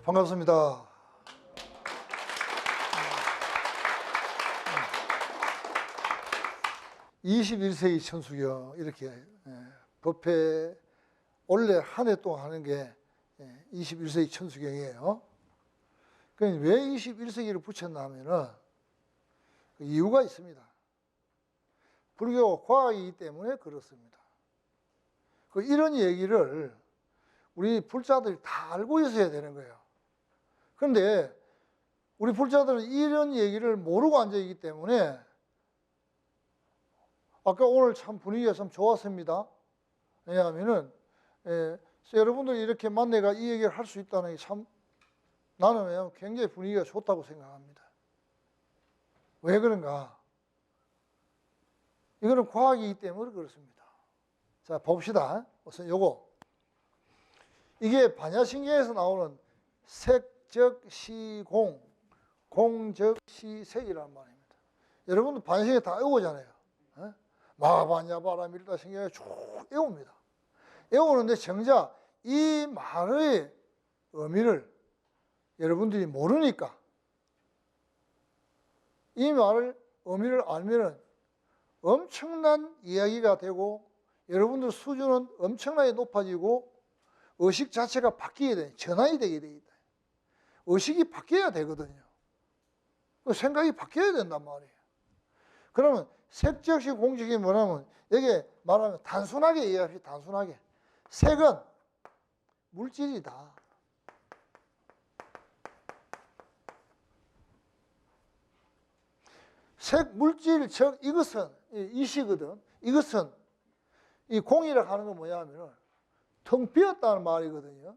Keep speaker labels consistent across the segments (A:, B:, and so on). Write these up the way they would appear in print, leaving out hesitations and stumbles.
A: 반갑습니다. 21세기 천수경 이렇게 법회 원래 한 해 동안 하는 게 21세기 천수경이에요. 그러니까 왜 21세기를 붙였나 하면은 이유가 있습니다. 불교가 과학이기 때문에 그렇습니다. 이런 얘기를 우리 불자들이 다 알고 있어야 되는 거예요. 그런데 우리 불자들은 이런 얘기를 모르고 앉아있기 때문에 아까 오늘 참 분위기가 참 좋았습니다. 왜냐하면은 여러분들이 이렇게 만나가 이 얘기를 할 수 있다는 게 참 나는 굉장히 분위기가 좋다고 생각합니다. 왜 그런가? 이거는 과학이기 때문에 그렇습니다. 자, 봅시다. 우선 요거. 이게 반야신경에서 나오는 색적시공, 공적시색이라는 말입니다. 여러분들 반야신경 다 외우잖아요. 마반야바라 밀다신경에 쭉 외웁니다. 외우는데 정작 이 말의 의미를 여러분들이 모르니까 이 말을 의미를 알면은 엄청난 이야기가 되고 여러분들 수준은 엄청나게 높아지고 의식 자체가 바뀌게 돼, 전환이 되게 돼 있다. 의식이 바뀌어야 되거든요. 생각이 바뀌어야 된단 말이에요. 그러면 색적시 공적이 뭐냐면 여기 말하면 단순하게 이해합시다. 단순하게 색은 물질이다. 색 물질 즉 이것은 이시거든. 이것은 이 공이라고 하는 건 뭐냐면 텅 비었다는 말이거든요.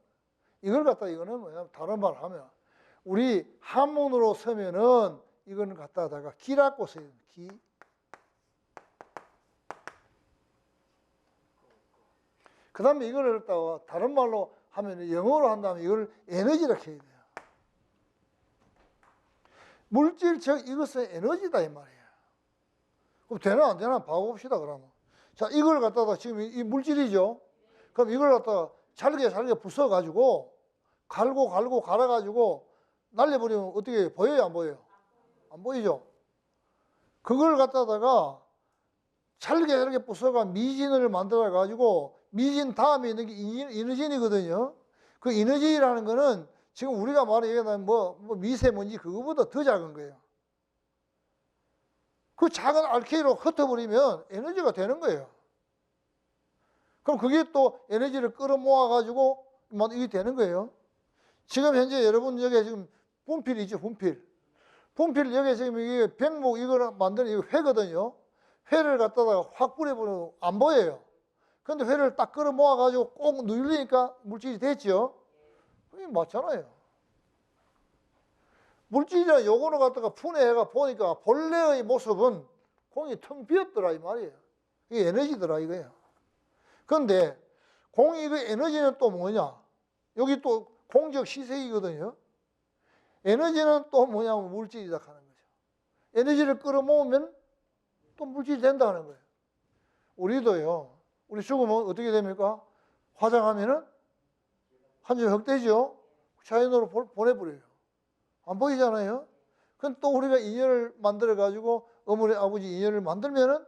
A: 이걸 갖다 이거는 뭐냐면 다른 말을 하면 우리 한문으로 쓰면은 이거는 갖다가 기라고 써요. 기. 그 다음에 이거를 갖다가 다른 말로 하면 영어로 한다면 이걸 에너지라고 해야 돼요. 물질 즉 이것은 에너지다 이 말이에요. 그럼 되나 안 되나 봐봅시다 그러면. 자, 이걸 갖다가 지금 이 물질이죠. 그럼 이걸 갖다가 잘게 부숴가지고 갈고 갈아가지고 날려버리면 어떻게 보여요 안 보여요? 안 보이죠? 그걸 갖다가 잘게 부숴가 미진을 만들어가지고 미진 다음에 있는 게 이너진이거든요. 그 이너진이라는 거는 지금 우리가 말하는 뭐 미세먼지 그거보다 더 작은 거예요. 그 작은 알케이로 흩어버리면 에너지가 되는 거예요. 그럼 그게 또 에너지를 끌어모아가지고 이게 되는 거예요. 지금 현재 여러분 여기 지금 분필이죠, 분필. 분필 여기 지금 이게 백목 이거를 만드는 이거 회거든요. 회를 갖다가 확 뿌려버리면 안 보여요. 근데 회를 딱 끌어모아가지고 꼭 누르니까 물질이 됐죠. 그게 맞잖아요. 물질이란 요거를 갖다가 분해해가 보니까 본래의 모습은 공이 텅 비었더라 이 말이에요. 이게 에너지더라 이거예요. 그런데 공이 그 에너지는 또 뭐냐? 여기 또 공적 시색이거든요. 에너지는 또 뭐냐면 물질이다 하는 거죠. 에너지를 끌어모으면 또 물질이 된다는 거예요. 우리도요. 우리 죽으면 어떻게 됩니까? 화장하면은 한 줄 흑되죠. 자연으로 보내버려요. 안 보이잖아요. 그럼 또 우리가 인연을 만들어 가지고 어머니 아버지 인연을 만들면은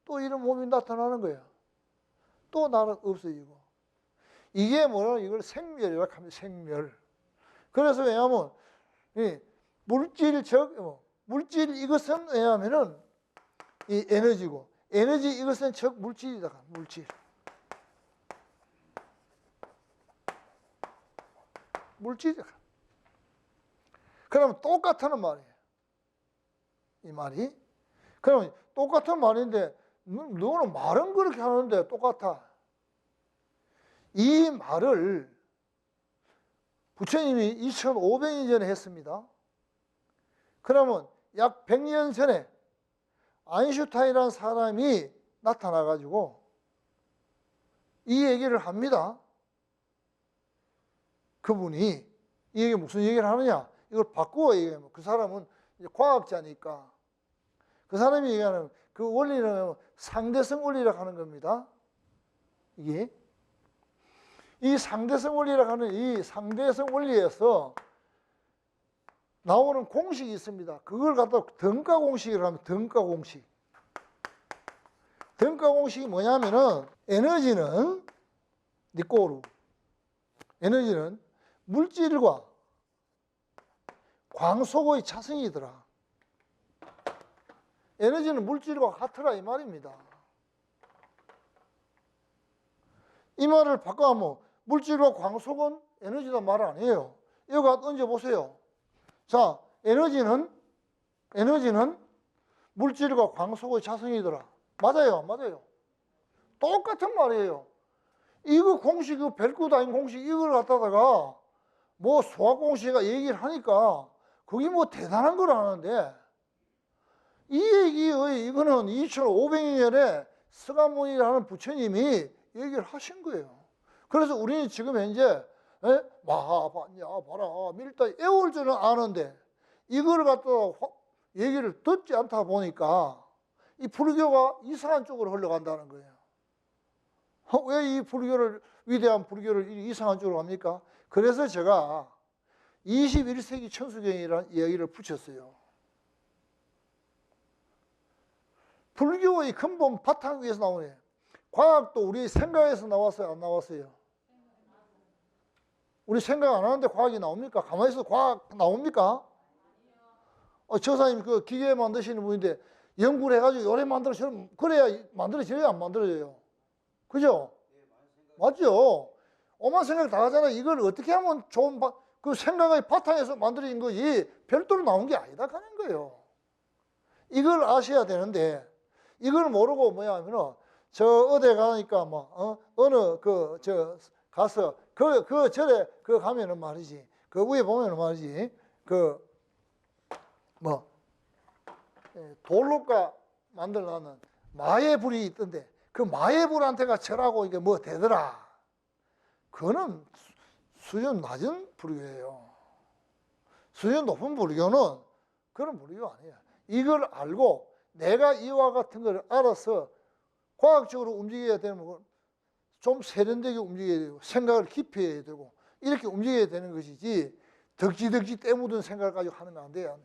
A: 또 이런 몸이 나타나는 거예요. 또 나는 없어지고. 이게 뭐라 이걸 생멸이라고 합니다. 생멸. 그래서 왜냐하면 이 물질 이것은 왜냐하면은 이 에너지고 에너지 이것은 즉 물질이다. 물질. 물질이다. 그러면 똑같다는 말이에요. 이 말이. 그러면 똑같은 말인데 너는 말은 그렇게 하는데 똑같아. 이 말을 부처님이 2500년 전에 했습니다. 그러면 약 100년 전에 아인슈타인이라는 사람이 나타나가지고 이 얘기를 합니다. 그분이 이게 무슨 얘기를 하느냐? 이걸 바꾸어 얘기하면 그 사람은 이제 과학자니까 그 사람이 얘기하는 그 원리는 상대성 원리라고 하는 겁니다. 이게 이 상대성 원리라고 하는 이 상대성 원리에서 나오는 공식이 있습니다. 그걸 갖다 등가 공식이라고 하면 등가 공식. 등가 공식이 뭐냐면은 에너지는 니꼬루. 에너지는 물질과 광속의 차성이더라. 에너지는 물질과 같으라 이 말입니다. 이 말을 바꿔하면 물질과 광속은 에너지다 말 아니에요. 이거 얹어보세요. 자, 에너지는 물질과 광속의 차성이더라. 맞아요, 맞아요. 똑같은 말이에요. 이거 공식, 이거 별것도 아닌 공식, 이걸 갖다가 뭐 수학 공식이가 얘기를 하니까 그게 뭐 대단한 걸 아는데 이 얘기의 이거는 2500년에 서가모니라는 부처님이 얘기를 하신 거예요. 그래서 우리는 지금 현재 마하반야 봐라 밀다 애올 줄은 아는데 이걸 갖다가 얘기를 듣지 않다 보니까 이 불교가 이상한 쪽으로 흘러간다는 거예요. 왜 이 불교를 위대한 불교를 이상한 쪽으로 갑니까? 그래서 제가 21세기 천수경이라는 이야기를 붙였어요. 불교의 근본 바탕 위에서 나오네. 과학도 우리 생각에서 나왔어요, 안 나왔어요? 우리 생각 안 하는데 과학이 나옵니까? 가만히 있어도 과학 나옵니까? 저사님 그 기계 만드시는 분인데 연구를 해가지고 요래 만들어서 그래야 만들어져요, 안 만들어져요? 그죠? 맞죠? 오만 생각 다 하잖아요. 이걸 어떻게 하면 좋은 그 생각의 바탕에서 만들어진 거지 별도로 나온 게 아니다 하는 거예요. 이걸 아셔야 되는데 이걸 모르고 뭐야 하면은 저 어디 가니까 뭐 어느 가서 그 절에 그 가면은 말이지 그 위에 보면은 말이지 그 뭐 돌로가 만들어놨는 마예불이 있던데 그 마예불한테가 절하고 이게 뭐 되더라. 그거는 수준 낮은 불교예요. 수준 높은 불교는 그런 불교 아니에요. 이걸 알고 내가 이와 같은 걸 알아서 과학적으로 움직여야 되는 좀 세련되게 움직여야 되고 생각을 깊이 해야 되고 이렇게 움직여야 되는 것이지 덕지덕지 때묻은 생각을 가지고 하면 안 돼요.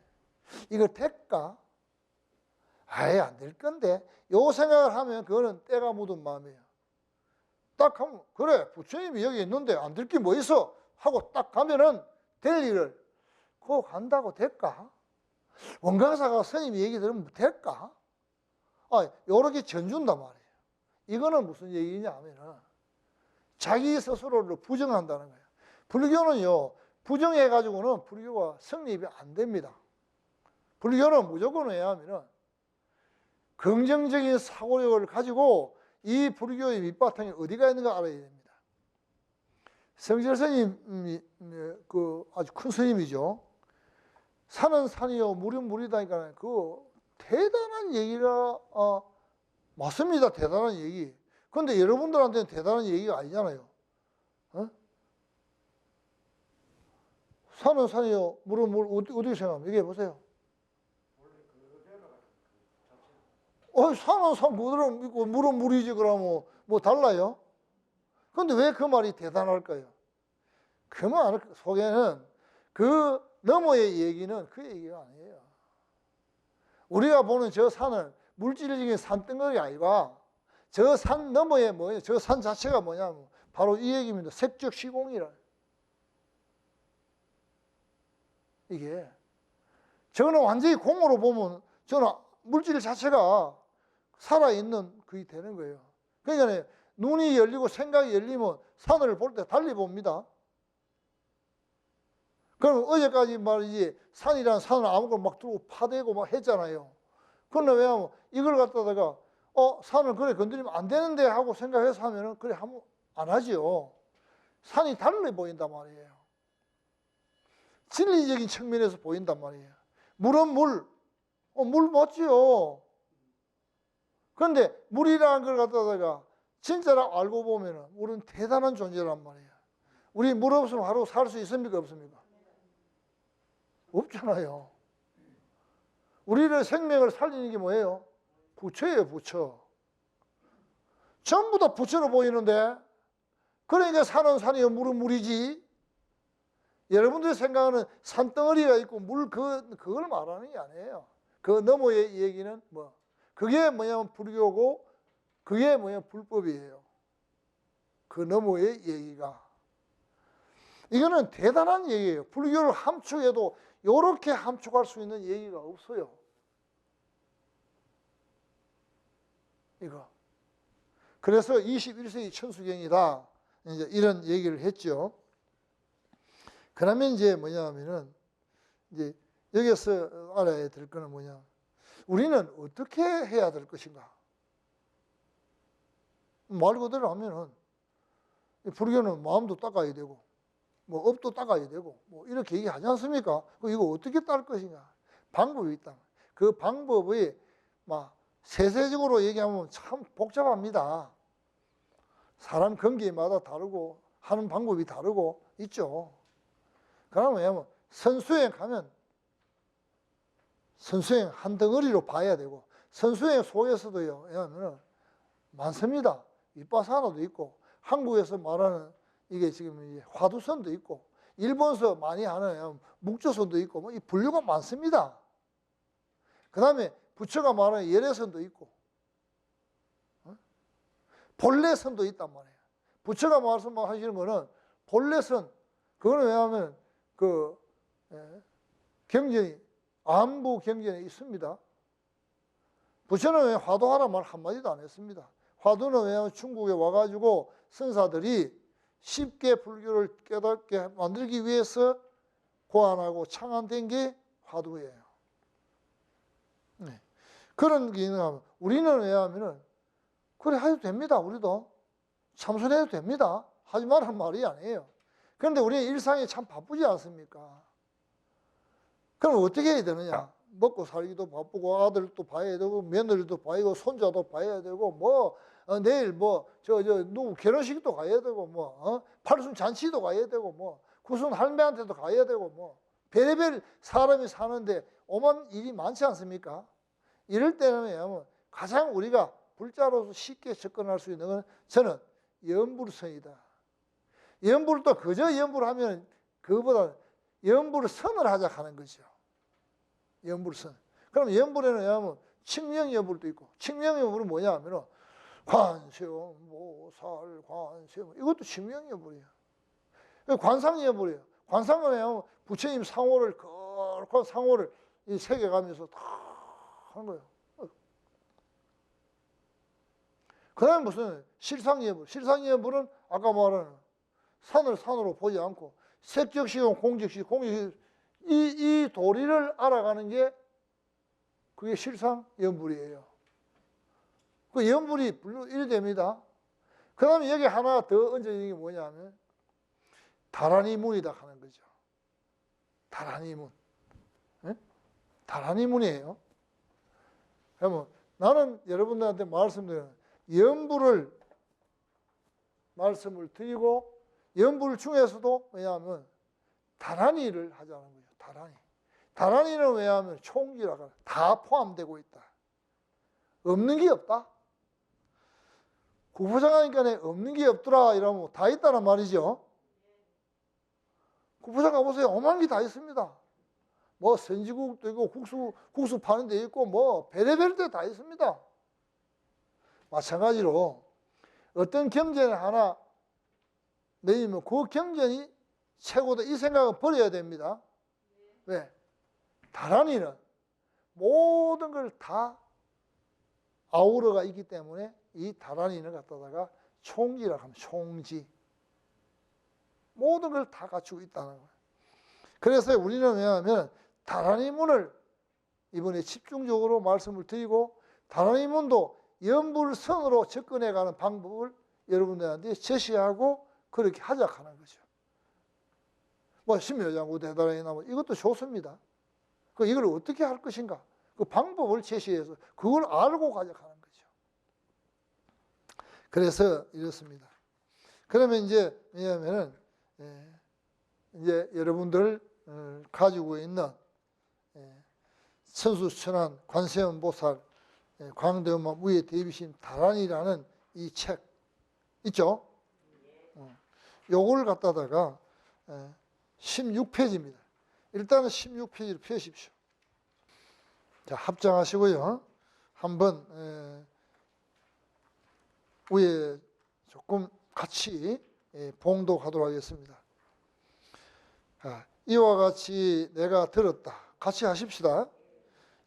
A: 이거 될까? 아예 안 될 건데 요 생각을 하면 그거는 때가 묻은 마음이에요. 딱 하면 그래 부처님이 여기 있는데 안 될 게 뭐 있어? 하고 딱 가면은 될 일을 그거 간다고 될까? 원강사가 스님이 얘기 들으면 될까? 요렇게 전준단 말이에요. 이거는 무슨 얘기냐 하면은 자기 스스로를 부정한다는 거예요. 불교는요 부정해가지고는 불교가 성립이 안 됩니다. 불교는 무조건 해야 하면은 긍정적인 사고력을 가지고 이 불교의 밑바탕이 어디가 있는가 알아야 됩니다. 성질 스님이 그 아주 큰 스님이죠. 산은 산이요 물은 물이다니까 그 대단한 얘기가 맞습니다. 대단한 얘기. 그런데 여러분들한테는 대단한 얘기가 아니잖아요. 산은 산이요 물은 물 어떻게 생각합니까? 얘기해 보세요. 산은 산, 물은 물이지 그러면 뭐 달라요? 그런데 왜 그 말이 대단할까요? 그 말 속에는 그 너머의 얘기는 그 얘기가 아니에요. 우리가 보는 저 산은 물질적인 산덩어리 아니라 저 산 너머에 뭐예요? 저 산 자체가 뭐냐면 바로 이 얘기입니다. 색적 시공이라. 이게 저는 완전히 공으로 보면 저는 물질 자체가 살아있는 그게 되는 거예요. 그러니까 눈이 열리고 생각이 열리면 산을 볼 때 달리 봅니다. 그럼 어제까지 말이지 산이란 산을 아무거나 막 들고 파대고 막 했잖아요. 그런데 왜냐면 이걸 갖다가 산을 그래 건드리면 안 되는데 하고 생각해서 하면은 그래 하면 안 하지요. 산이 달리 보인단 말이에요. 진리적인 측면에서 보인단 말이에요. 물은 물, 물 맞지요. 그런데 물이라는 걸 갖다가 진짜라고 알고 보면은 물은 대단한 존재란 말이에요. 우리 물 없으면 하루 살 수 있습니까? 없습니까? 없잖아요. 우리를 생명을 살리는 게 뭐예요? 부처예요, 부처. 전부 다 부처로 보이는데 그러니까 산은 산이요, 물은 물이지. 여러분들이 생각하는 산덩어리가 있고 그걸 말하는 게 아니에요. 그 너머의 얘기는 뭐, 그게 뭐냐면 불교고, 그게 뭐냐면 불법이에요. 그 너머의 얘기가. 이거는 대단한 얘기예요. 불교를 함축해도 이렇게 함축할 수 있는 얘기가 없어요. 이거. 그래서 21세기 천수경이다. 이제 이런 얘기를 했죠. 그러면 이제 뭐냐면은, 이제 여기서 알아야 될 거는 뭐냐. 우리는 어떻게 해야 될 것인가. 말 그대로 하면은, 불교는 마음도 닦아야 되고, 뭐 업도 닦아야 되고, 뭐 이렇게 얘기하지 않습니까? 이거 어떻게 딸 것인가? 방법이 있다. 그 방법이 막 세세적으로 얘기하면 참 복잡합니다. 사람 관계마다 다르고 하는 방법이 다르고 있죠. 그러면 왜냐면 선수행 가면 선수행 한 덩어리로 봐야 되고, 선수행 속에서도요, 왜냐하면 많습니다. 윗바사나도 있고, 한국에서 말하는 이게 지금 화두선도 있고, 일본서 많이 하는 묵조선도 있고, 뭐 이 분류가 많습니다. 그 다음에 부처가 말하는 열애선도 있고, 본래선도 있단 말이에요. 부처가 말씀하시는 거는 본래선, 그거는 왜냐하면 그 경전이, 안부 경전에 있습니다. 부처는 왜 화두하라 말 한마디도 안 했습니다. 화두는 왜냐하면 중국에 와가지고 선사들이 쉽게 불교를 깨닫게 만들기 위해서 고안하고 창안된 게 화두예요. 네. 그런 기능하면 우리는 왜냐하면은 그래 해도 됩니다. 우리도 참선해도 됩니다. 하지 말란 말이 아니에요. 그런데 우리 일상이 참 바쁘지 않습니까? 그럼 어떻게 해야 되느냐? 먹고 살기도 바쁘고 아들도 봐야 되고 며느리도 봐야 되고 손자도 봐야 되고 뭐 내일 뭐 누구 결혼식도 가야 되고 뭐 팔순 잔치도 가야 되고 뭐 구순 할매한테도 가야 되고 뭐 별의별 사람이 사는데 오만 일이 많지 않습니까? 이럴 때는 가장 우리가 불자로서 쉽게 접근할 수 있는 건 저는 연불선이다. 연불을 또 그저 연불을 하면 그거보다 연불을 선을 하자 하는 거죠. 연불선. 그럼 연불에는 왜냐하면 칙명연불도 있고, 칙명연불은 뭐냐 하면 관세음, 모살, 관세음, 이것도 칙명연불이에요. 관상연불이에요. 관상은 왜냐하면 부처님 상호를, 거룩한 상호를 이 새겨가면서 다 하는 거예요. 그 다음에 무슨 실상연불. 실상연불은 아까 말하는 산을 산으로 보지 않고 색적시공, 공적시, 이 도리를 알아가는 게 그게 실상연불이에요. 그 연불이 이래 됩니다. 그 다음에 여기 하나 더 얹어진 게 뭐냐면 다라니문이다 하는 거죠. 다라니문. 네? 다라니문이에요. 그러면 나는 여러분들한테 말씀드리는 연불을 말씀을 드리고 연불 중에서도 왜냐하면 다라니를 하자는 거예요. 다라니. 다라니는 왜냐하면 총기라고 다 포함되고 있다. 없는 게 없다. 구부장하니까 없는 게 없더라 이러면 다 있다는 말이죠. 구부장 가보세요. 오만 게 다 있습니다. 뭐 선지국도 있고 국수 파는 데 있고 뭐 별의별 데 다 있습니다. 마찬가지로 어떤 경전을 하나 내리면 그 경전이 최고다 이 생각을 버려야 됩니다. 왜? 다라니는 모든 걸 다 아우러가 있기 때문에 이 다라니는 갖다가 총지라고 하면 총지. 모든 걸 다 갖추고 있다는 거예요. 그래서 우리는 왜냐하면 다라니문을 이번에 집중적으로 말씀을 드리고 다라니문도 연불선으로 접근해가는 방법을 여러분들한테 제시하고 그렇게 하자하는 거죠. 뭐 심묘장구 대다라니나 뭐 이것도 좋습니다. 이걸 어떻게 할 것인가? 그 방법을 제시해서 그걸 알고 가자하는 거죠. 그래서 이렇습니다. 그러면 이제 왜냐하면은 이제 여러분들 가지고 있는 천수천안 관세음보살 광대음마 무예 대비신 다란이라는 이 책 있죠? 요걸 갖다다가 16페이지입니다. 일단은 16페이지를 펴십시오. 자, 합장하시고요. 한번 위에 조금 같이 봉독하도록 하겠습니다. 이와 같이 내가 들었다. 같이 하십시다.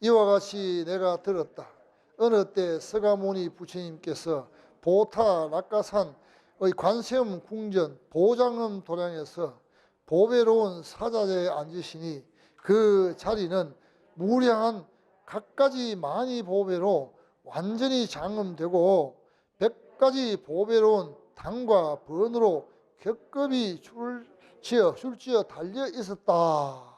A: 이와 같이 내가 들었다. 어느 때 서가모니 부처님께서 보타 낙가산의 관세음 궁전 보장음 도량에서 보배로운 사자자에 앉으시니 그 자리는 무량한 갖가지 많이 보배로 완전히 장음되고 100가지 보배로운 당과 번으로 겹겹이 줄지어 달려 있었다.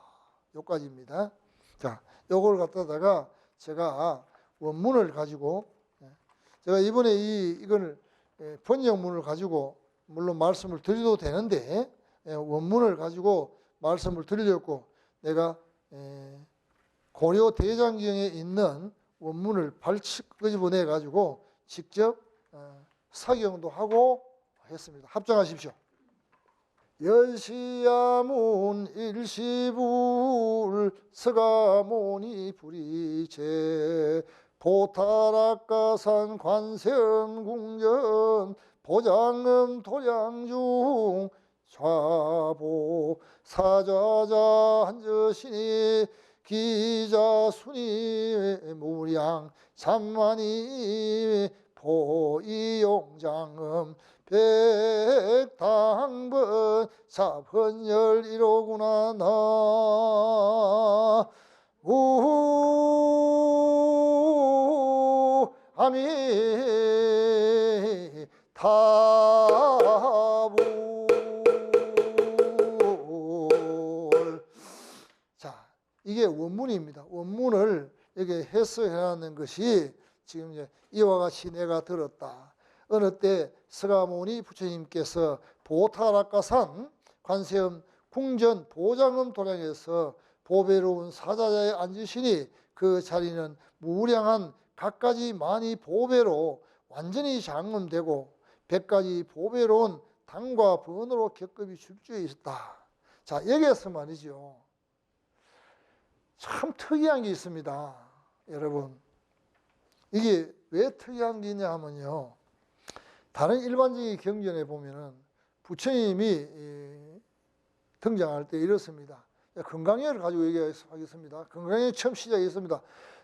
A: 여기까지입니다. 자, 요걸 갖다가 제가 원문을 가지고 제가 이번에 이걸 번역문을 가지고 물론 말씀을 드려도 되는데 원문을 가지고 말씀을 드리려고 내가 고려 대장경에 있는 원문을 발칙 끄집어내 가지고 직접 사경도 하고 했습니다. 합장하십시오. 열시야문 일시불 서가모니 불이제 보타락가산 관세음궁전 보장음 도량중 좌보 사자자 한저신이 기자순이 무량 참만이 포이용장음 백당번 사번열 이로구나 나 아미 타불. 자, 이게 원문입니다. 원문을 여기 해석해놨는 것이 지금 이제 이와 같이 내가 들었다. 어느 때 서가모니 부처님께서 보타락가산 관세음 궁전 보장음 도량에서 보배로운 사자자에 앉으시니 그 자리는 무량한 갖가지 많이 보배로 완전히 장음되고 100가지 보배로운 당과 번으로 겹겹이 줄지어 있었다. 자, 여기에서 말이죠. 참 특이한 게 있습니다. 여러분, 이게 왜 특이한 게냐 하면요, 다른 일반적인 경전에 보면은 부처님이 등장할 때 이렇습니다. 건강예를 가지고 얘기하겠습니다. 건강예 처음 시작했습니다.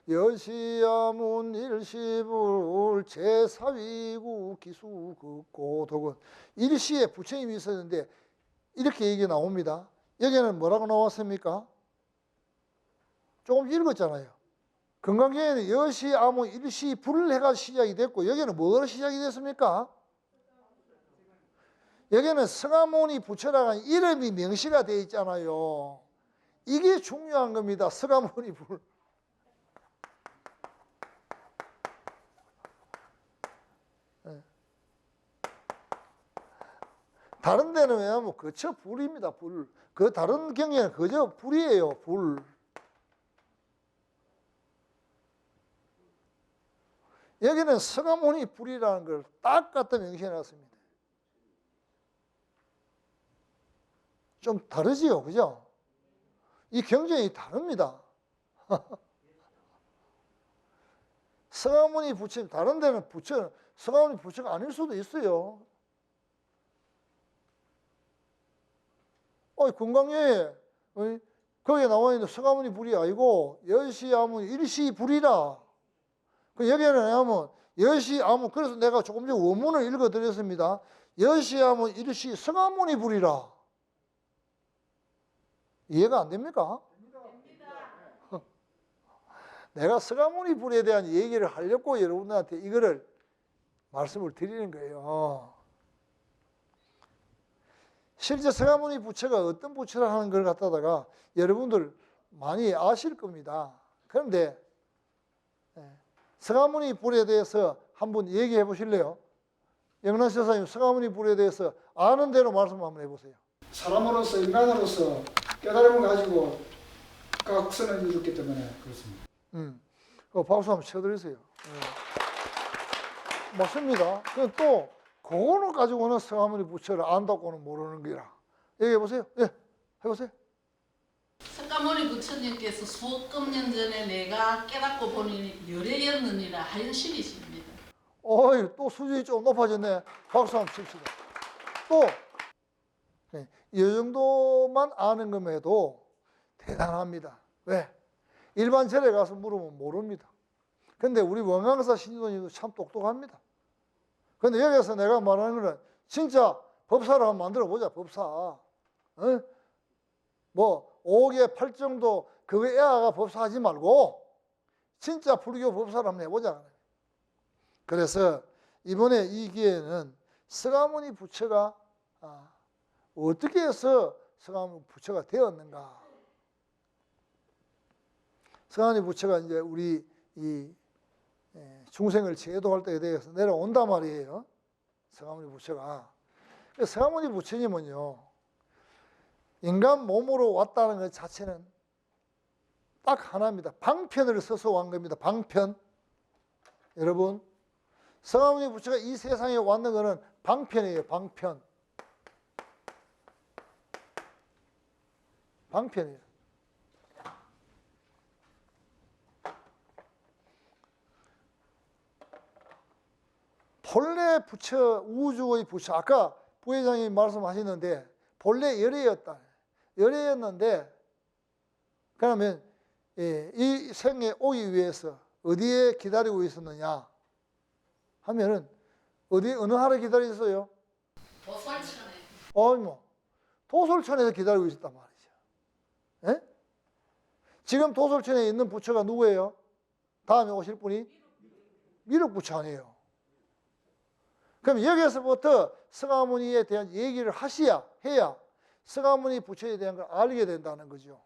A: 여시야문 일시불 제사위구 기수극고 독은. 일시에 부처님이 있었는데 이렇게 얘기 나옵니다. 여기는 뭐라고 나왔습니까? 조금 읽었잖아요. 건강계에는 여시, 아무, 일시, 불해가 시작이 됐고 여기는 뭐로 시작이 됐습니까? 여기는 서가모니 부처라는 이름이 명시가 되어 있잖아요. 이게 중요한 겁니다. 서가모니 불. 다른 데는 왜냐하면 그저 불입니다. 불. 그 다른 경계는 그저 불이에요. 불. 여기는 서가모니 불이라는 걸 딱 갖다 명시해 놨습니다. 좀 다르지요, 그죠? 이 경전이 다릅니다. 서가모니 부처님, 다른 데는 서가모니 부처가 아닐 수도 있어요. 건강에 거기에 나와 있는 서가모니 불이 아니고 여시아문 일시불이라. 여기에는 하면 여시아문, 그래서 내가 조금 전에 원문을 읽어드렸습니다. 여시아문 일시 서가모니 불이라. 이해가 안 됩니까? 됩니다. 내가 서가모니 불에 대한 얘기를 하려고 여러분들한테 이거를 말씀을 드리는 거예요. 실제 서가모니 부처가 어떤 부처를 하는 걸 갖다가 여러분들 많이 아실 겁니다. 그런데 서가모니 불에 대해서 한번 얘기해 보실래요? 영란시 여사님, 서가모니 불에 대해서 아는 대로 말씀 한번 해보세요.
B: 사람으로서, 인간으로서 깨달음을 가지고 각성을 이뤘기 때문에 그렇습니다.
A: 박수 한번 쳐드리세요. 맞습니다. 또 그거는 가지고는 성화문이 부처를 안다고는 모르는 거라. 얘기해 보세요. 예, 해보세요.
C: 석가모니 부처님께서 수억금 년 전에 내가 깨닫고 보니 열애였느니라 하연 신이십니다.
A: 어이, 또 수준이 좀 높아졌네. 박수 한번 칩시다. 또, 네, 이 정도만 아는 것에도 대단합니다. 왜? 일반 절에 가서 물으면 모릅니다. 근데 우리 원광사 신도님도 참 똑똑합니다. 근데 여기서 내가 말하는 거는 진짜 법사를 한번 만들어 보자, 법사. 어? 뭐, 5개 8정도 그거 애아가 법사하지 말고 진짜 불교 법사를 한번 해보자. 그래서 이번에 이 기회에는 석가모니 부처가 어떻게 해서 석가모니 부처가 되었는가. 석가모니 부처가 이제 우리 이 중생을 제도할 때에 대해서 내려온단 말이에요. 석가모니 부처가. 석가모니 부처님은요, 인간 몸으로 왔다는 것 자체는 딱 하나입니다. 방편을 써서 온 겁니다. 방편. 여러분, 석가모니 부처가 이 세상에 왔는 것은 방편이에요. 방편. 방편이에요. 본래 부처, 우주의 부처, 아까 부회장이 말씀하셨는데 본래 열애였다. 열애였는데 그러면 이 생에 오기 위해서 어디에 기다리고 있었느냐 하면은 어느 하루 기다리고 있어요?
C: 도솔천에.
A: 뭐 도솔천에서 기다리고 있었단 말이죠. 예? 지금 도솔천에 있는 부처가 누구예요? 다음에 오실 분이 미륵부처 아니에요. 그럼 여기서부터 석가모니에 대한 얘기를 해야 석가모니 부처에 대한 걸 알게 된다는 거죠.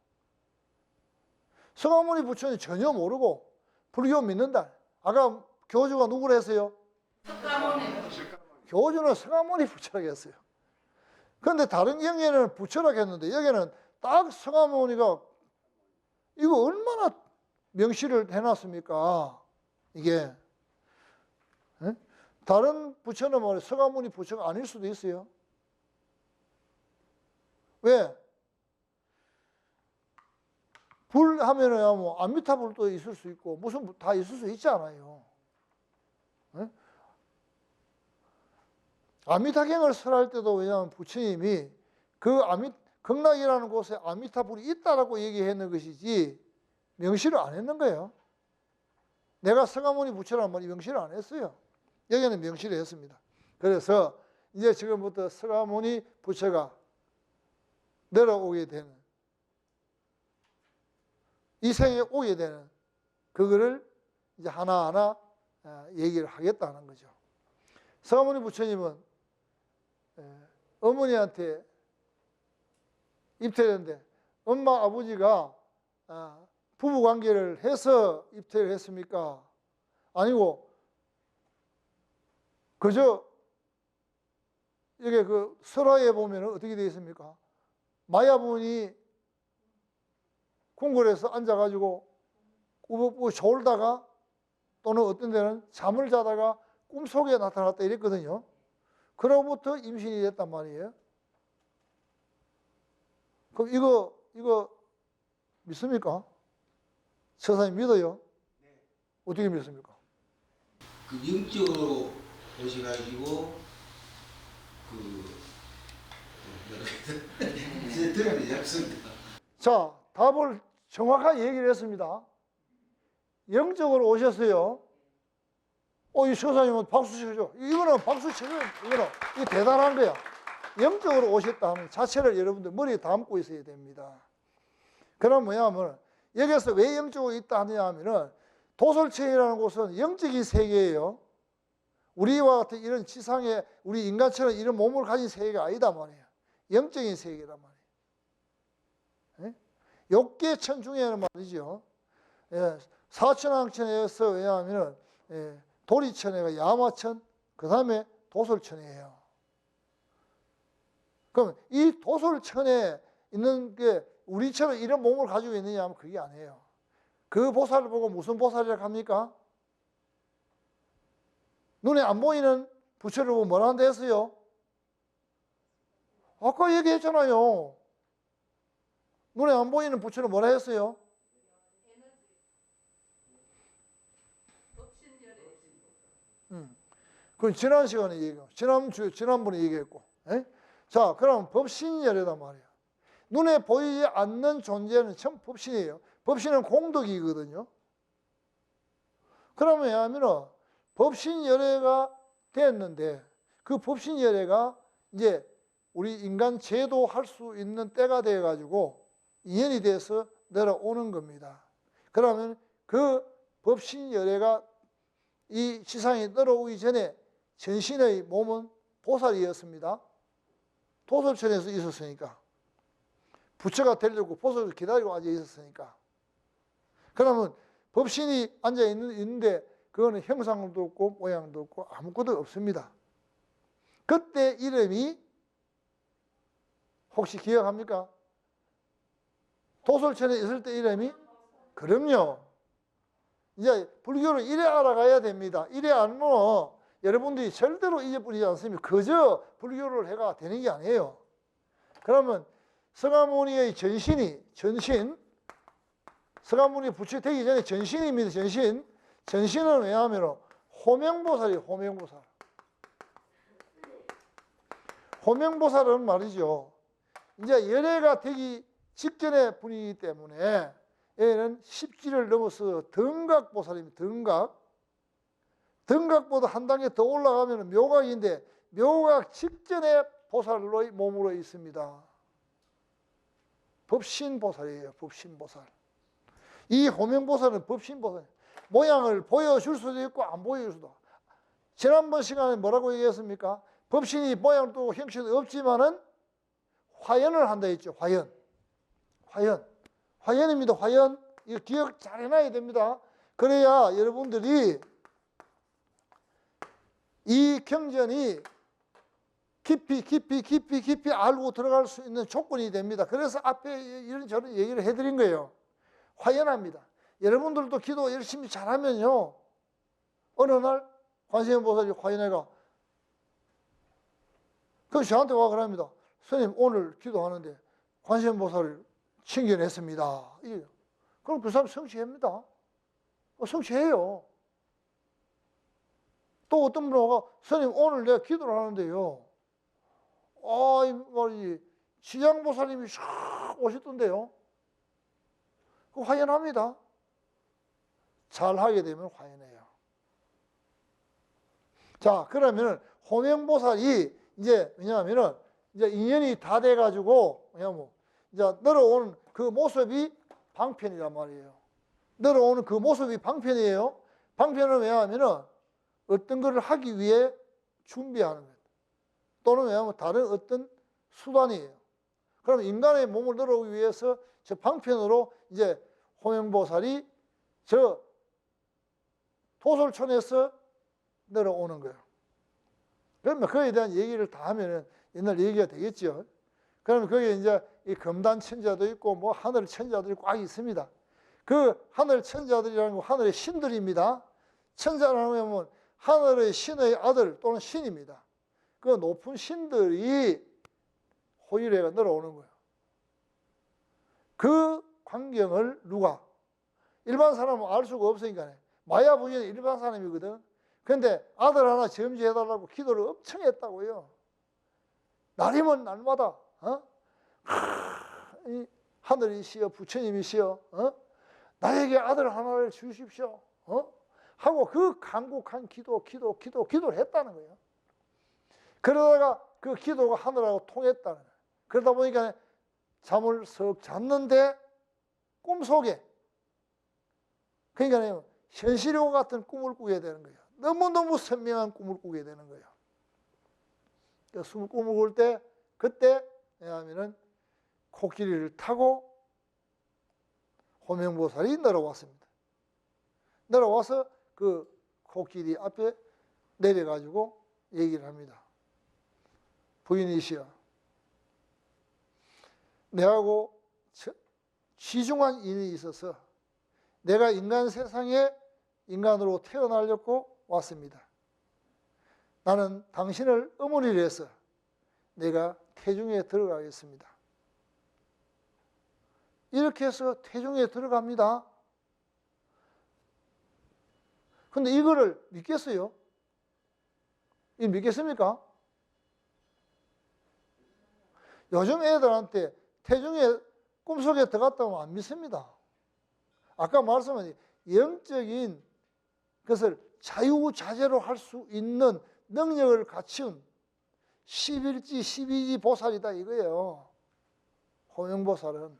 A: 석가모니 부처는 전혀 모르고 불교 믿는다. 아까 교주가 누구를 했어요?
C: 석가모니.
A: 교주는 석가모니 부처라고 했어요. 그런데 다른 경우에는 부처라고 했는데 여기는 딱 석가모니가 이거 얼마나 명시를 해놨습니까? 이게. 에? 다른 부처는 말이에요. 석가모니 부처가 아닐 수도 있어요. 왜? 불 하면은 뭐 아미타불도 있을 수 있고 무슨 다 있을 수 있잖아요. 에? 아미타경을 설할 때도 왜냐하면 부처님이 그 극락이라는 곳에 아미타불이 있다라고 얘기했는 것이지 명시를 안 했는 거예요. 내가 석가모니 부처라는 말이 명시를 안 했어요. 여기는 명시를 했습니다. 그래서 이제 지금부터 석가모니 부처가 내려오게 되는, 이 생에 오게 되는 그거를 이제 하나하나 얘기를 하겠다는 거죠. 석가모니 부처님은 어머니한테 입퇴했는데 엄마 아버지가 부부 관계를 해서 입퇴를 했습니까? 아니고 그저 이게 그 설화에 보면 어떻게 되어 있습니까? 마야분이 궁궐에서 앉아가지고 꾸벅꾸벅 졸다가 또는 어떤 데는 잠을 자다가 꿈속에 나타났다 이랬거든요. 그로부터 임신이 됐단 말이에요. 그럼 이거 믿습니까? 처사님 믿어요? 어떻게 믿습니까?
D: 그 영적으로 오셔가지고 들으면 약속니다.
A: 자, 답을 정확하게 얘기를 했습니다. 영적으로 오셨어요. 이 처사님은 박수 쳐줘. 이거는 박수 쳐줘. 이거 대단한 거야. 영적으로 오셨다 하는 자체를 여러분들 머리에 담고 있어야 됩니다. 그럼 뭐냐면 여기서 왜 영적으로 있다 하느냐 하면은 도솔천이라는 곳은 영적인 세계예요. 우리와 같은 이런 지상에 우리 인간처럼 이런 몸을 가진 세계가 아니다 말이에요. 영적인 세계란 말이에요. 욕계천 중에는 말이죠. 사천왕천에서 왜냐하면 도리천에가 야마천, 그 다음에 도솔천이에요. 그럼 이 도솔천에 있는 게 우리처럼 이런 몸을 가지고 있느냐 하면 그게 아니에요. 그 보살을 보고 무슨 보살이라고 합니까? 눈에 안 보이는 부처를 보고 뭐라 한다 했어요? 아까 얘기했잖아요. 눈에 안 보이는 부처를 뭐라 했어요? 그건 지난 시간에 얘기하고, 지난번에 얘기했고. 에? 자, 그럼 법신열애단 말이에요. 눈에 보이지 않는 존재는 전부 법신이에요. 법신은 공덕이거든요. 그러면 왜냐하면 법신열애가 됐는데 그 법신열애가 이제 우리 인간 제도할 수 있는 때가 돼가지고 인연이 돼서 내려오는 겁니다. 그러면 그 법신열애가 이 지상에 내려오기 전에 전신의 몸은 보살이었습니다. 도솔천에서 있었으니까. 부처가 되려고 보살을 기다리고 앉아 있었으니까. 그러면 법신이 앉아 있는데 그거는 형상도 없고 모양도 없고 아무것도 없습니다. 그때 이름이 혹시 기억합니까? 도솔천에 있을 때 이름이? 그럼요. 이제 불교를 이래 알아가야 됩니다. 이래 알면 여러분들이 절대로 잊어버리지 않습니다. 그저 불교를 해가 되는 게 아니에요. 그러면 서가모니의 전신, 서가모니 부처 되기 전에 전신입니다. 전신은 왜냐하면 호명보살이에요. 호명보살. 호명보살은 말이죠. 이제 열애가 되기 직전의 분이기 때문에 얘는 십지를 넘어서 등각보살입니다. 등각보다 한 단계 더 올라가면 묘각인데 묘각 직전에 보살로 몸으로 있습니다. 법신보살이에요. 법신보살. 이 호명보살은 법신보살. 모양을 보여줄 수도 있고 안 보여줄 수도. 지난번 시간에 뭐라고 얘기했습니까? 법신이 모양도 형체도 없지만은 화연을 한다 했죠. 화연입니다. 화연. 이거 기억 잘 해놔야 됩니다. 그래야 여러분들이 이 경전이 깊이 알고 들어갈 수 있는 조건이 됩니다. 그래서 앞에 이런저런 얘기를 해드린 거예요. 화연합니다. 여러분들도 기도 열심히 잘하면요. 어느 날 관세음보살이 화연해가 그 저한테 와 그럽니다. 스님 오늘 기도하는데 관세음보살을 칭견했습니다. 그럼 그 사람 성취합니다. 성취해요. 또 어떤 분은 와가 스님 오늘 내가 기도를 하는데요. 이 말이 지장보살님이 샥 오셨던데요. 그 화연합니다. 잘하게 되면 화연해요. 자, 그러면 호명보살이 이제 왜냐하면은 이제 인연이 다 돼가지고 왜냐면 이제 내려오는 그 모습이 방편이란 말이에요. 내려오는 그 모습이 방편이에요. 방편은 왜냐하면은 어떤 것을 하기 위해 준비하는 거예요. 또는 왜냐하면 다른 어떤 수단이에요. 그럼 인간의 몸을 내려오기 위해서 저 방편으로 이제 호명보살이 저 도솔천에서 내려오는 거예요. 그러면 그에 대한 얘기를 다 하면은 옛날 얘기가 되겠죠. 그러면 거기에 이제 이 금단 천자도 있고 뭐 하늘 천자도 있고 꽉 있습니다. 그 하늘 천자들이라는 건 하늘의 신들입니다. 천자라는 건 하늘의 신의 아들 또는 신입니다. 그 높은 신들이 호일회가 내려오는 거예요. 그 광경을 누가? 일반 사람은 알 수가 없으니까. 마야 부인은 일반 사람이거든. 근데 아들 하나 점지해달라고 기도를 엄청 했다고요. 날이면 날마다 하늘이시여 부처님이시여 나에게 아들 하나를 주십시오 하고 그 간곡한 기도를 했다는 거예요. 그러다가 그 기도가 하늘하고 통했다는 거예요. 그러다 보니까 잠을 석 잤는데 꿈속에 그러니까 현실과 같은 꿈을 꾸게 되는 거예요. 너무너무 선명한 꿈을 꾸게 되는 거예요. 꿈을 꿀 때 그때 왜냐하면은 코끼리를 타고 호명보살이 내려왔습니다. 내려와서 그 코끼리 앞에 내려가지고 얘기를 합니다. 부인이시여, 내하고 지중한 인이 있어서 내가 인간 세상에 인간으로 태어나려고 왔습니다. 나는 당신을 어머니로 해서 내가 태중에 들어가겠습니다. 이렇게 해서 태중에 들어갑니다. 근데 이거를 믿겠어요? 이 믿겠습니까? 요즘 애들한테 태중에 꿈속에 들어갔다고 안 믿습니다. 아까 말씀한 영적인 것을 자유자재로 할 수 있는 능력을 갖춘 11지, 12지 보살이다 이거예요. 호명보살은.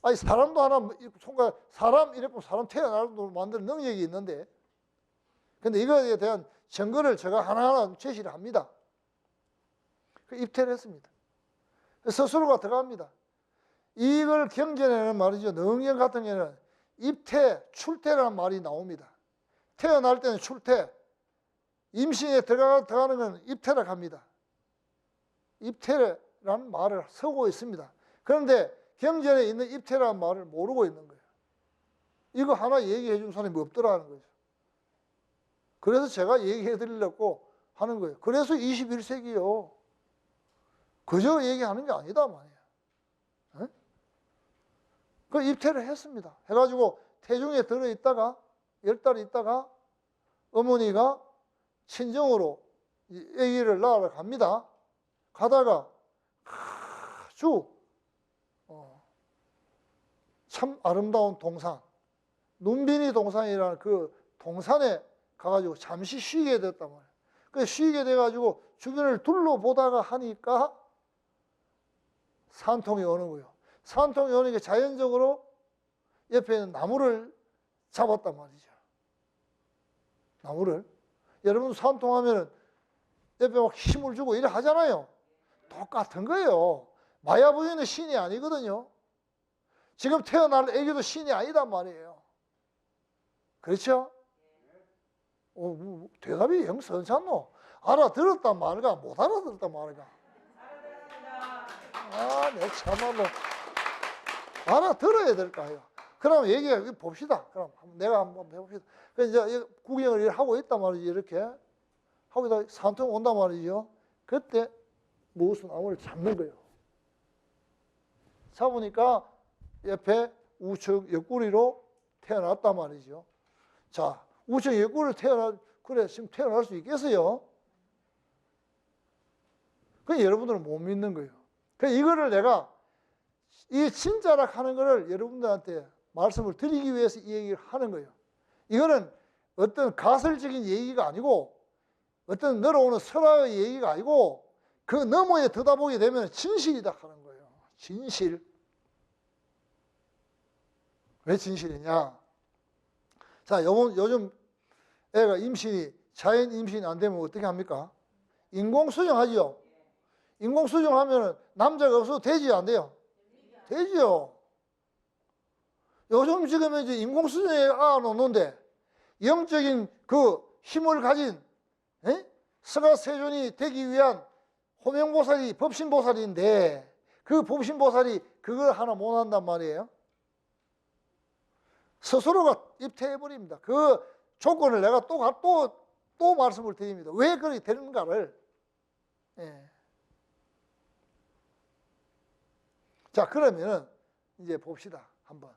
A: 아니 사람도 하나 손가락 사람 이렇게 사람 태어나도 만드는 능력이 있는데, 근데 이거에 대한 증거를 제가 하나하나 제시를 합니다. 그 입퇴를 했습니다. 스스로가 들어갑니다. 이걸 경전에는 말이죠. 능경 같은 경우는 입퇴, 출퇴라는 말이 나옵니다. 태어날 때는 출퇴, 임신에 들어가는 건 입퇴라고 합니다. 입퇴라는 말을 쓰고 있습니다. 그런데 경전에 있는 입퇴라는 말을 모르고 있는 거예요. 이거 하나 얘기해 준 사람이 없더라는 거죠. 그래서 제가 얘기해 드리려고 하는 거예요. 그래서 21세기요. 그저 얘기하는 게 아니다 말이에요. 에? 그 입퇴를 했습니다. 해가지고 태중에 들어있다가 10달 있다가 어머니가 친정으로 아기를 낳으러 갑니다. 가다가 아주 참 아름다운 동산, 눈비니 동산이라는 그 동산에 가가지고 잠시 쉬게 됐단 말이에요. 그 쉬게 돼가지고 주변을 둘러보다가 하니까 산통이 오는 거예요. 산통이 오는 게 자연적으로 옆에 있는 나무를 잡았단 말이죠. 나무를. 여러분 산통하면 옆에 막 힘을 주고 이래 하잖아요. 똑같은 거예요. 마야부인은 신이 아니거든요. 지금 태어날 애기도 신이 아니단 말이에요. 그렇죠? 대답이 영 선찮노? 알아들었단 말인가? 못 알아들었단 말인가? 아, 내 참말로 알아들어야 될까요? 그럼 얘기해 봅시다. 그럼 내가 한번 해봅시다. 그래서 이제 구경을 하고 있단 말이지. 이렇게 하고 있다가 산통 온단 말이죠. 그때 무슨 나무를 잡는 거예요. 잡으니까 옆에 우측 옆구리로 태어났단 말이죠. 자, 우측 옆구리로 그래 지금 태어날 수 있겠어요? 그 여러분들은 못 믿는 거예요. 그 이거를 내가 이 진짜라 하는 거를 여러분들한테 말씀을 드리기 위해서 이 얘기를 하는 거예요. 이거는 어떤 가설적인 얘기가 아니고 어떤 늘어오는 설화의 얘기가 아니고 그 너머에 들여다보게 되면 진실이다 하는 거예요. 진실. 왜 진실이냐? 자, 요즘 애가 임신이 자연 임신이 안 되면 어떻게 합니까? 인공수정하지요. 인공수정하면 남자가 없어도 되지요, 안 돼요? 되지요. 요즘 지금 이제 인공수정에 놓는데 영적인 그 힘을 가진 서가세존이 되기 위한 호명보살이 법신보살인데 그 법신보살이 그걸 하나 못 한단 말이에요. 스스로가 입퇴해버립니다. 그 조건을 내가 또 말씀을 드립니다. 왜 그렇게 되는가를. 예. 자, 그러면은 이제 봅시다. 한번.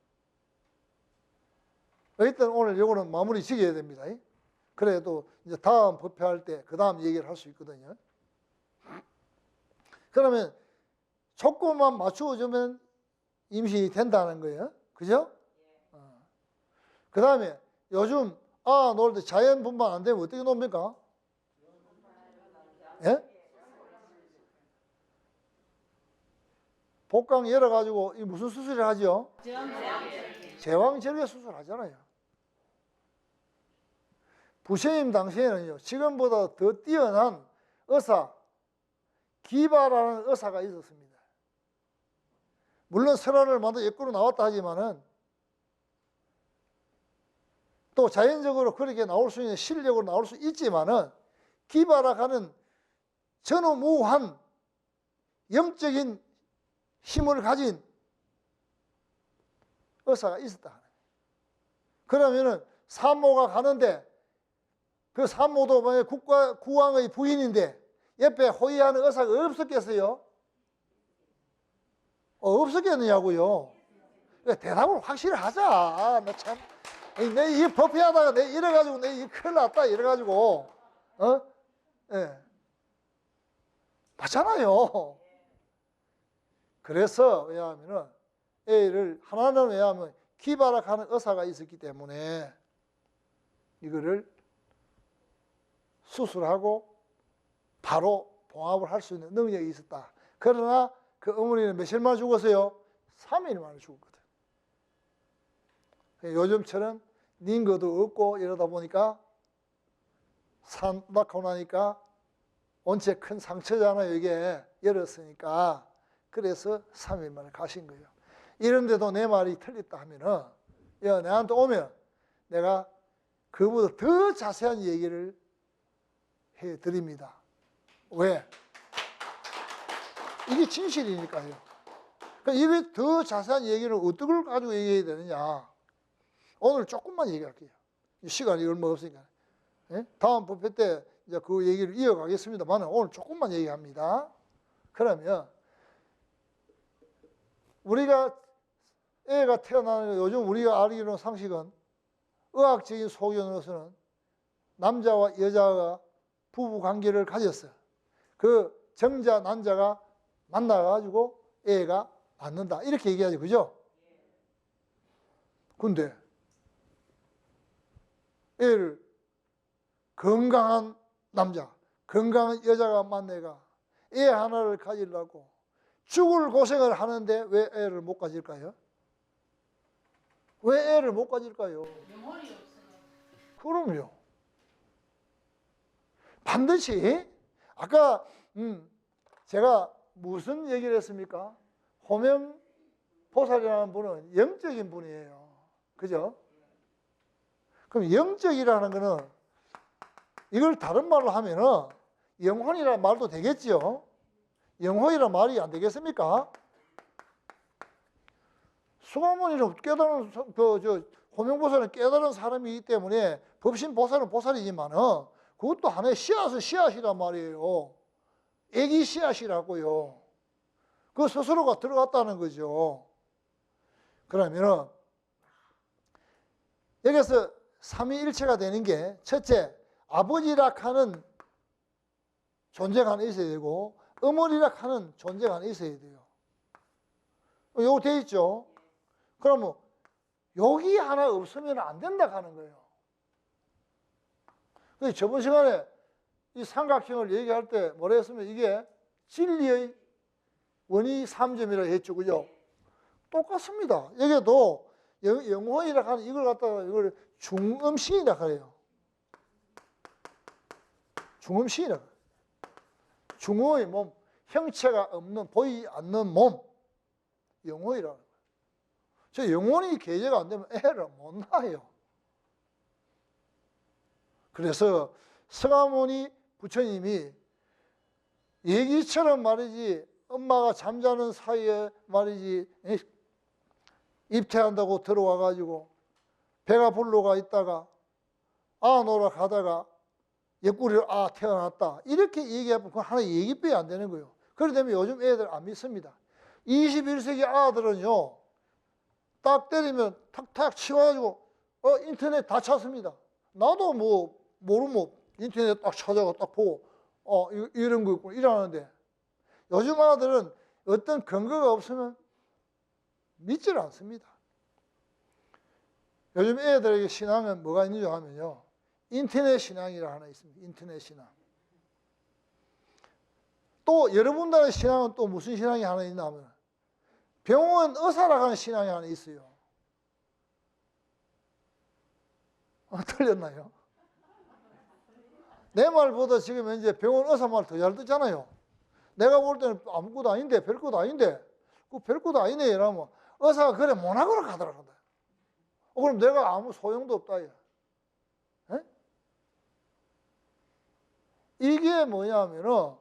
A: 일단 오늘 요거는 마무리 지어야 됩니다. 그래도 이제 다음 법회할 때 그 다음 얘기를 할 수 있거든요. 그러면 조건만 맞추어주면 임신이 된다는 거예요. 그죠? 그 다음에 요즘 놀 때 자연 분방 안 되면 어떻게 놉니까? 예? 복강 열어가지고 이 무슨 수술을 하죠? 제왕절개 수술 하잖아요. 부처님 당시에는요, 지금보다 더 뛰어난 의사, 기바라는 의사가 있었습니다. 물론 설화를 만들어 옆구로 나왔다 하지만은 또 자연적으로 그렇게 나올 수 있는 실력으로 나올 수 있지만은 기바라 하는 전무후무한 영적인 힘을 가진 의사가 있었다. 그러면은 산모가 가는데 그 산모도 만약 국왕의 부인인데 옆에 호위하는 의사가 없었겠어요? 없었겠느냐고요. 그러니까 대답을 확실히 하자. 나 참, 내 이 법회하다가 내 이래가지고 내 이 큰일 났다 이래가지고, 예. 맞잖아요. 그래서 왜냐하면은 애를 하나는 왜냐하면 기발학하는 의사가 있었기 때문에 이거를 수술하고 바로 봉합을 할 수 있는 능력이 있었다. 그러나 그 어머니는 며칠 만에 죽었어요? 3일 만에 죽었거든. 요즘처럼 링거도 없고 이러다 보니까 산 낳고 나니까 원체 큰 상처잖아요. 이게 열었으니까. 그래서 3일 만에 가신 거예요. 이런데도 내 말이 틀렸다 하면은 내한테 오면 내가 그보다 더 자세한 얘기를 해드립니다. 왜? 이게 진실이니까요. 그러니까 이게 더 자세한 얘기를 어떤 걸 가지고 얘기해야 되느냐. 오늘 조금만 얘기할게요. 시간이 얼마 없으니까. 예? 다음 법회 때 이제 그 얘기를 이어가겠습니다만 오늘 조금만 얘기합니다. 그러면 우리가 애가 태어나는 요즘 우리가 알기로는 상식은 의학적인 소견으로서는 남자와 여자가 부부 관계를 가졌어요. 그 정자 난자가 만나가지고 애가 낳는다 이렇게 얘기하죠. 그죠? 근데 애를 건강한 남자, 건강한 여자가 만나가 애 하나를 가지려고 죽을 고생을 하는데 왜 애를 못 가질까요? 왜 애를 못 가질까요?
C: 영혼이 없어요.
A: 그럼요. 반드시 아까 제가 무슨 얘기를 했습니까? 호명 보살이라는 분은 영적인 분이에요. 그죠? 그럼 영적이라는 거는 이걸 다른 말로 하면은 영혼이라는 말도 되겠지요. 영혼이라는 말이 안 되겠습니까? 수가모니는 깨달은 호명보살은 깨달은 사람이기 때문에 법신보살은 보살이지만은 그것도 하나의 씨앗은 씨앗이란 말이에요. 애기 씨앗이라고요. 그 스스로가 들어갔다는 거죠. 그러면은 여기서 삼위일체가 되는 게 첫째, 아버지라 하는 존재가 하나 있어야 되고 어머니라 하는 존재가 하나 있어야 돼요. 요거 돼 있죠? 그러면 여기 하나 없으면 안 된다 하는 거예요. 그래서 저번 시간에 이 삼각형을 얘기할 때 뭐라 했으면 이게 진리의 원이 3점이라 했죠. 그죠? 똑같습니다. 여기도 영혼이라 하는 이걸 갖다가 이걸 중음신이라 그래요. 중음신이라. 중의 몸, 형체가 없는 보이지 않는 몸, 영혼이라. 저 영혼이 계제가 안 되면 애를 못 낳아요. 그래서 서가모니 부처님이 얘기처럼 말이지 엄마가 잠자는 사이에 말이지 입퇴한다고 들어와 가지고 배가 불러가 있다가 놀아 가다가 옆구리로 태어났다 이렇게 얘기하면 그건 하나의 얘기뿐이 안 되는 거예요. 그렇기 때문에 요즘 애들 안 믿습니다. 21세기 아들은요 딱 때리면 탁탁 치워가지고 인터넷 다 찾습니다. 나도 뭐 모르면 인터넷 딱 찾아가 딱 보고 이런 거 있고 이러는데 요즘 아들은 어떤 근거가 없으면 믿지를 않습니다. 요즘 애들에게 신앙은 뭐가 있는지 하면요 인터넷 신앙이라 하나 있습니다. 인터넷 신앙. 또 여러분들의 신앙은 또 무슨 신앙이 하나 있나 하면 병원 의사라고 하는 신앙이 하나 있어요. 틀렸나요? 내 말보다 지금 이제 병원 의사 말 더 잘 듣잖아요. 내가 볼 때는 아무것도 아닌데 별것도 아닌데 그 별것도 아니네 이러면 의사가 그래 못하거나 가더라고요. 그럼 내가 아무 소용도 없다. 이게 뭐냐면은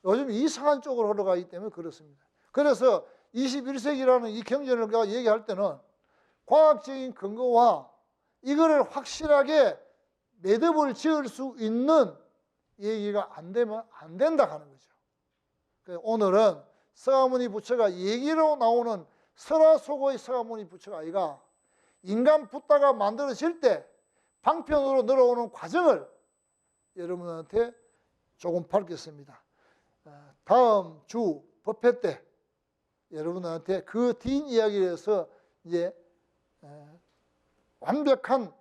A: 요즘 이상한 쪽으로 흘러가기 때문에 그렇습니다. 그래서 21세기라는 이 경전을 얘기할 때는 과학적인 근거와 이거를 확실하게 매듭을 지을 수 있는 얘기가 안 되면 안 된다 하는 거죠. 그래서 오늘은 서가모니 부처가 얘기로 나오는 설화속의 서가모니 부처가 아니라 인간 붓다가 만들어질 때 방편으로 늘어오는 과정을 여러분한테 조금 밝혔습니다. 다음 주 법회 때 여러분한테 그 뒷 이야기에 대해서 이제 완벽한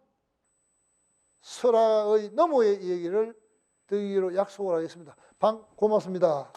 A: 설화의 너머의 얘기를 드리기로 약속을 하겠습니다. 고맙습니다.